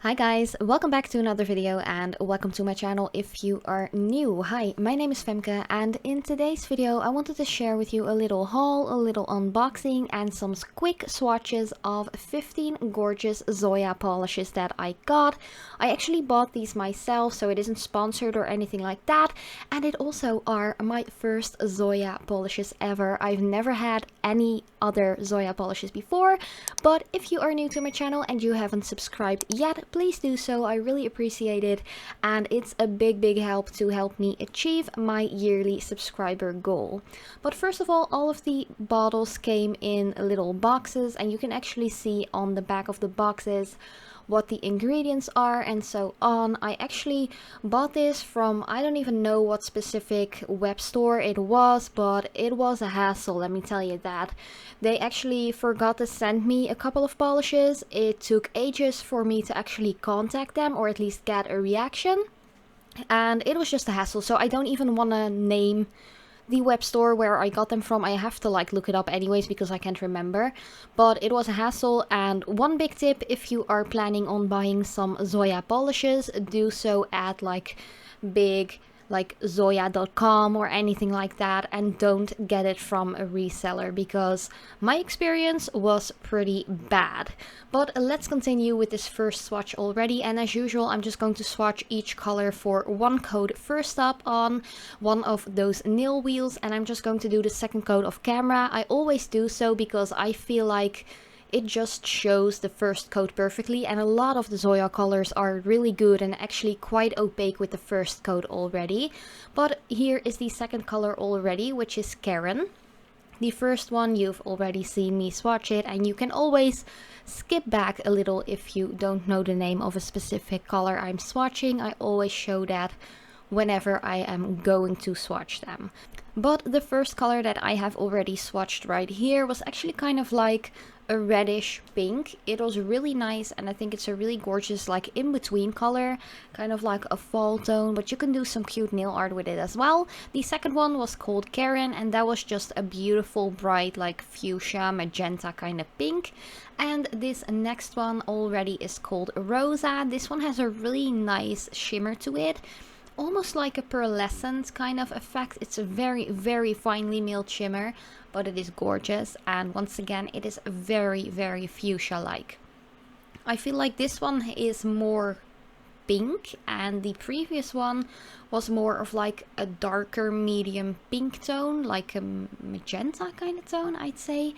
Hi guys, welcome back to another video and welcome to my channel if you are new. Hi, my name is Femke and in today's video I wanted to share with you a little haul, a little unboxing and some quick swatches of 15 gorgeous Zoya polishes that I got. I actually bought these myself, so it isn't sponsored or anything like that, and it also are my first Zoya polishes ever. I've never had any other Zoya polishes before, but if you are new to my channel and you haven't subscribed yet, please do so. I really appreciate it, and it's a big help to help me achieve my yearly subscriber goal. But first of all of the bottles came in little boxes, and you can actually see on the back of the boxes what the ingredients are and so on. I actually bought this from, I don't even know what specific web store it was, but it was a hassle, let me tell you that. They actually forgot to send me a couple of polishes. It took ages for me to actually contact them or at least get a reaction, and it was just a hassle. So I don't even want to name the web store where I got them from. I have to look it up anyways because I can't remember, but it was a hassle. And one big tip, if you are planning on buying some Zoya polishes, do so at big Zoya.com or anything like that, and don't get it from a reseller because my experience was pretty bad. But let's continue with this first swatch already, and as usual I'm just going to swatch each color for one coat. First up on one of those nail wheels, and I'm just going to do the second coat of camera. I always do so because I feel like it just shows the first coat perfectly, and a lot of the Zoya colors are really good and actually quite opaque with the first coat already. But here is the second color already, which is Karen. The first one you've already seen me swatch it, and you can always skip back a little if you don't know the name of a specific color I'm swatching. I always show that whenever I am going to swatch them. But the first color that I have already swatched right here was actually kind of like a reddish pink. It was really nice, and I think it's a really gorgeous in-between color, kind of like a fall tone, but you can do some cute nail art with it as well. The second one was called Karen, and that was just a beautiful bright fuchsia magenta kind of pink. And this next one already is called Rosa. This one has a really nice shimmer to it, almost like a pearlescent kind of effect. It's a very finely milled shimmer, but it is gorgeous, and once again it is very fuchsia like. I feel like this one is more pink, and the previous one was more of a darker medium pink tone, like a magenta kind of tone, I'd say.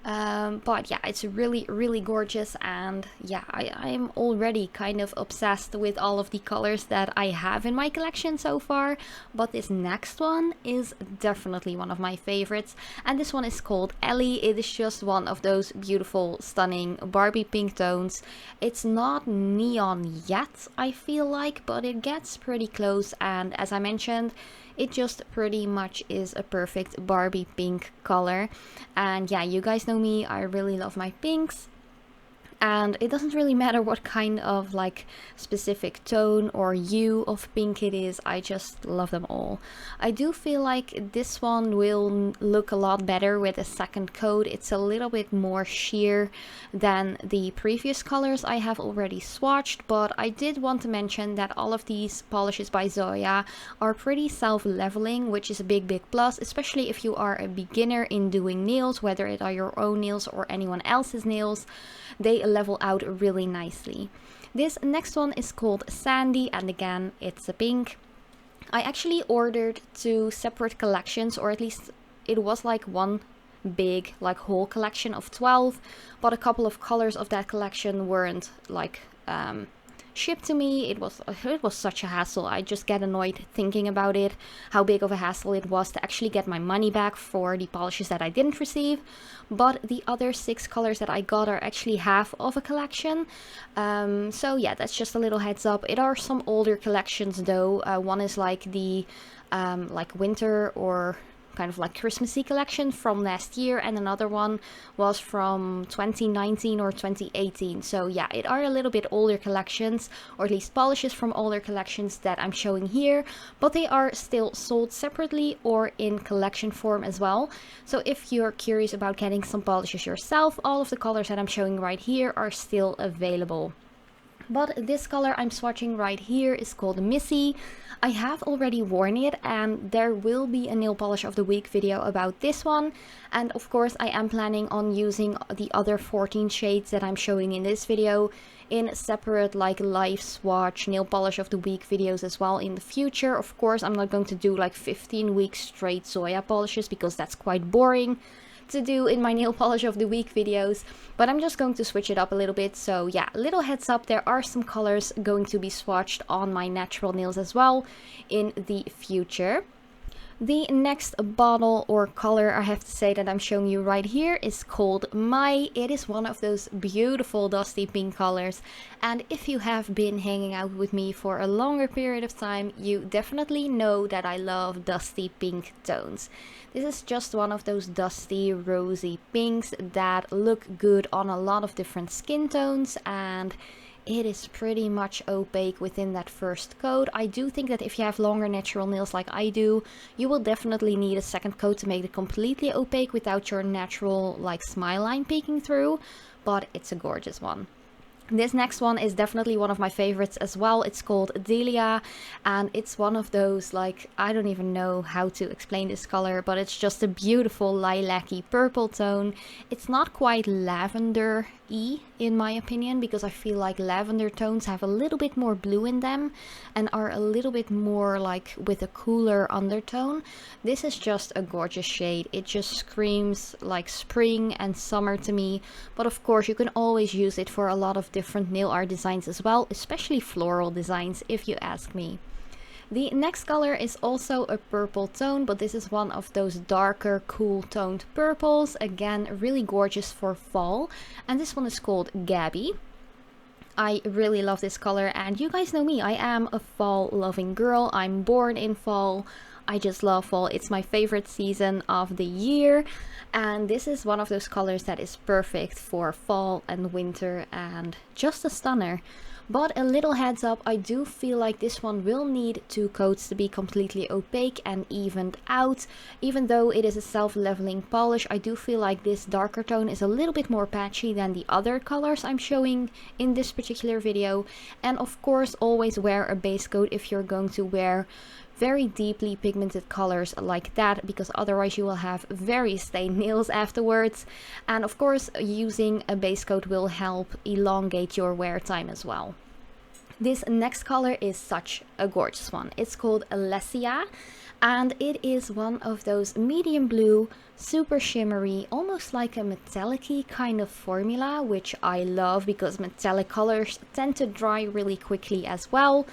But yeah, it's really gorgeous, and yeah, I'm already kind of obsessed with all of the colors that I have in my collection so far, but this next one is definitely one of my favorites, and this one is called Elly. It is just one of those beautiful, stunning Barbie pink tones. It's not neon yet, I feel like, but it gets pretty close, and as I mentioned, it just pretty much is a perfect Barbie pink color. And yeah, you guys know me, I really love my pinks. And it doesn't really matter what kind of specific tone or hue of pink it is, I just love them all. I do feel like this one will look a lot better with a second coat. It's a little bit more sheer than the previous colors I have already swatched, but I did want to mention that all of these polishes by Zoya are pretty self-leveling, which is a big plus, especially if you are a beginner in doing nails, whether it are your own nails or anyone else's nails. They level out really nicely. This next one is called Sandy, and again it's a pink. I actually ordered two separate collections, or at least it was one big whole collection of 12, but a couple of colors of that collection weren't shipped to me. It was such a hassle. I just get annoyed thinking about it, how big of a hassle it was to actually get my money back for the polishes that I didn't receive. But the other 6 colors that I got are actually half of a collection. So yeah, that's just a little heads up. It are some older collections though. One is the winter or kind of Christmassy collection from last year, and another one was from 2019 or 2018. So yeah, it are a little bit older collections, or at least polishes from older collections that I'm showing here, but they are still sold separately or in collection form as well. So if you're curious about getting some polishes yourself, all of the colors that I'm showing right here are still available. But this color I'm swatching right here is called Missy. I have already worn it, and there will be a nail polish of the week video about this one. And of course I am planning on using the other 14 shades that I'm showing in this video in separate like live swatch nail polish of the week videos as well in the future. Of course I'm not going to do like 15 weeks straight Zoya polishes because that's quite boring to do in my nail polish of the week videos, but I'm just going to switch it up a little bit. So yeah, little heads up, there are some colors going to be swatched on my natural nails as well in the future. The next bottle or color I have to say that I'm showing you right here is called My. It is one of those beautiful dusty pink colors, and if you have been hanging out with me for a longer period of time, you definitely know that I love dusty pink tones. This is just one of those dusty rosy pinks that look good on a lot of different skin tones, and it is pretty much opaque within that first coat. I do think that if you have longer natural nails like I do, you will definitely need a second coat to make it completely opaque without your natural like smile line peeking through, but it's a gorgeous one. This next one is definitely one of my favorites as well. It's called Delia, and it's one of those, like, I don't even know how to explain this color, but it's just a beautiful lilac-y purple tone. It's not quite lavender-y in my opinion, because I feel like lavender tones have a little bit more blue in them and are a little bit more like with a cooler undertone. This is just a gorgeous shade. It just screams like spring and summer to me, but of course you can always use it for a lot of different nail art designs as well, especially floral designs if you ask me. The next color is also a purple tone, but this is one of those darker, cool toned purples. Again, really gorgeous for fall. And this one is called Gabby. I really love this color, and you guys know me, I am a fall loving girl. I'm born in fall. I just love fall. It's my favorite season of the year, and this is one of those colors that is perfect for fall and winter and just a stunner. But a little heads up, I do feel like this one will need 2 coats to be completely opaque and evened out. Even though it is a self-leveling polish, I do feel like this darker tone is a little bit more patchy than the other colors I'm showing in this particular video. And of course, always wear a base coat if you're going to wear very deeply pigmented colors like that, because otherwise you will have very stained nails afterwards. And of course, using a base coat will help elongate your wear time as well. This next color is such a gorgeous one. It's called Alessia, and it is one of those medium blue, super shimmery, almost like a metallic-y kind of formula, which I love because metallic colors tend to dry really quickly as well.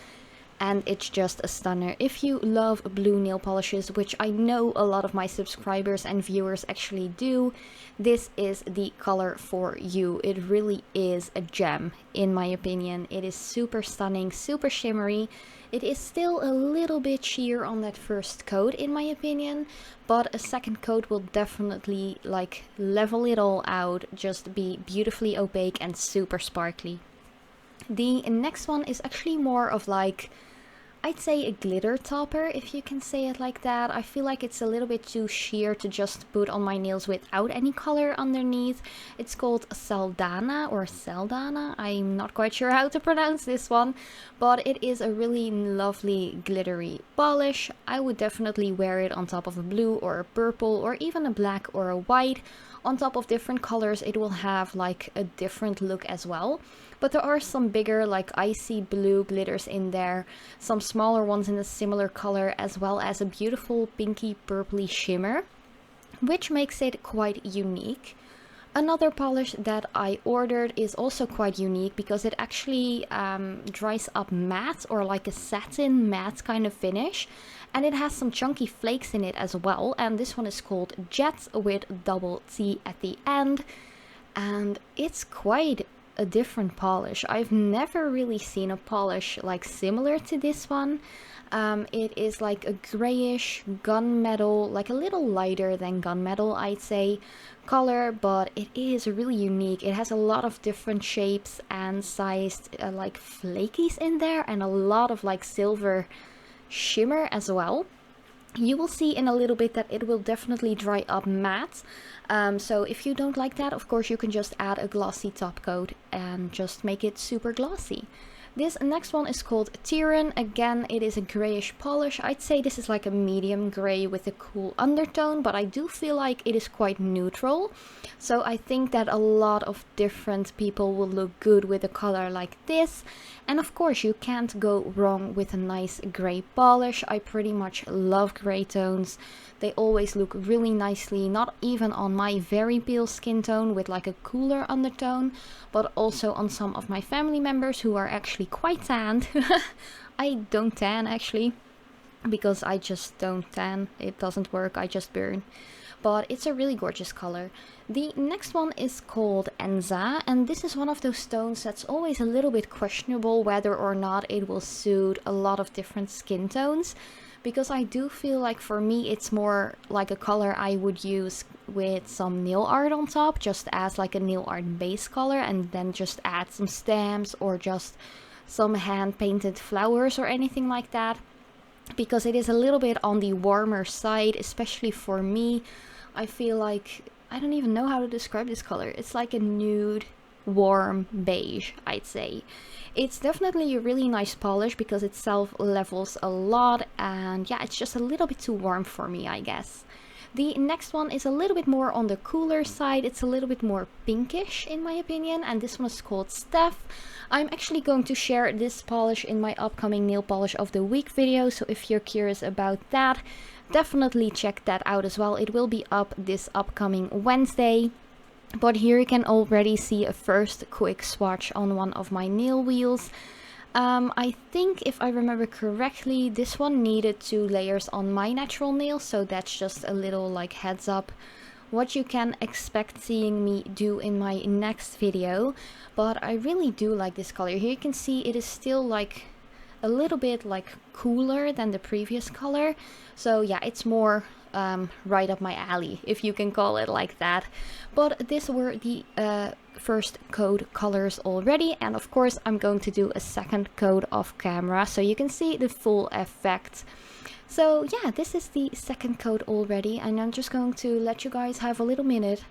And it's just a stunner. If you love blue nail polishes, which I know a lot of my subscribers and viewers actually do, this is the color for you. It really is a gem, in my opinion. It is super stunning, super shimmery. It is still a little bit sheer on that first coat, in my opinion, but a second coat will definitely like level it all out, just be beautifully opaque and super sparkly. The next one is actually more of like, I'd say a glitter topper, if you can say it like that. I feel like it's a little bit too sheer to just put on my nails without any color underneath. It's called Saldana or Saldana. I'm not quite sure how to pronounce this one, but it is a really lovely glittery polish. I would definitely wear it on top of a blue or a purple or even a black or a white. On top of different colors, it will have like a different look as well. But there are some bigger like icy blue glitters in there, some smaller ones in a similar color, as well as a beautiful pinky purpley shimmer, which makes it quite unique. Another polish that I ordered is also quite unique because it actually dries up matte, or like a satin matte kind of finish, and it has some chunky flakes in it as well. And this one is called Jetz with double T at the end, and it's quite a different polish. I've never really seen a polish like similar to this one. It is like a grayish gunmetal, like a little lighter than gunmetal, I'd say, color, but it is really unique. It has a lot of different shapes and sized like flakies in there, and a lot of like silver shimmer as well. You will see in a little bit that it will definitely dry up matte. So if you don't like that, of course you can just add a glossy top coat and just make it super glossy. This next one is called Tiran. Again, it is a grayish polish. I'd say this is like a medium gray with a cool undertone, but I do feel like it is quite neutral. So I think that a lot of different people will look good with a color like this. And of course, you can't go wrong with a nice gray polish. I pretty much love gray tones. They always look really nicely, not even on my very pale skin tone with like a cooler undertone, but also on some of my family members who are actually quite tanned. I don't tan actually, because I just don't tan. It doesn't work, I just burn. But it's a really gorgeous color. The next one is called Enza, and this is one of those tones that's always a little bit questionable whether or not it will suit a lot of different skin tones. Because I do feel like for me it's more like a color I would use with some nail art on top, just as like a nail art base color, and then just add some stamps or just some hand painted flowers or anything like that. Because it is a little bit on the warmer side, especially for me. I feel like, I don't even know how to describe this color. It's like a nude, warm beige, I'd say. It's definitely a really nice polish because it self-levels a lot, and yeah, it's just a little bit too warm for me, I guess. The next one is a little bit more on the cooler side. It's a little bit more pinkish in my opinion, and this one is called Steph. I'm actually going to share this polish in my upcoming nail polish of the week video, so if you're curious about that, definitely check that out as well. It will be up this upcoming Wednesday. But here you can already see a first quick swatch on one of my nail wheels. I think if I remember correctly, this one needed 2 layers on my natural nail, so that's just a little like heads up what you can expect seeing me do in my next video. But I really do like this color. Here you can see it is still like a little bit like cooler than the previous color. So yeah, it's more right up my alley, if you can call it like that. But these were the first coat colors already, and of course I'm going to do a second coat off camera so you can see the full effect. So yeah, this is the second coat already, and I'm just going to let you guys have a little minute,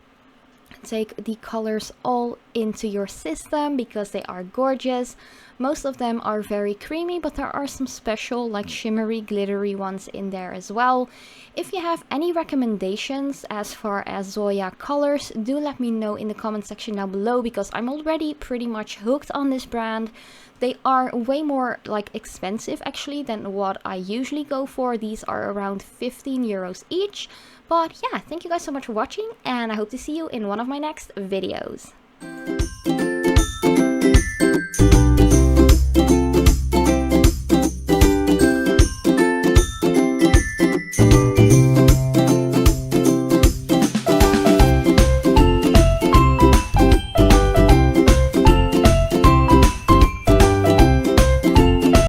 take the colors all into your system because they are gorgeous. Most of them are very creamy, but there are some special like shimmery glittery ones in there as well. If you have any recommendations as far as Zoya colors, do let me know in the comment section down below, because I'm already pretty much hooked on this brand. They are way more like expensive actually than what I usually go for. These are around 15 euros each. But yeah, thank you guys so much for watching, and I hope to see you in one of my next videos.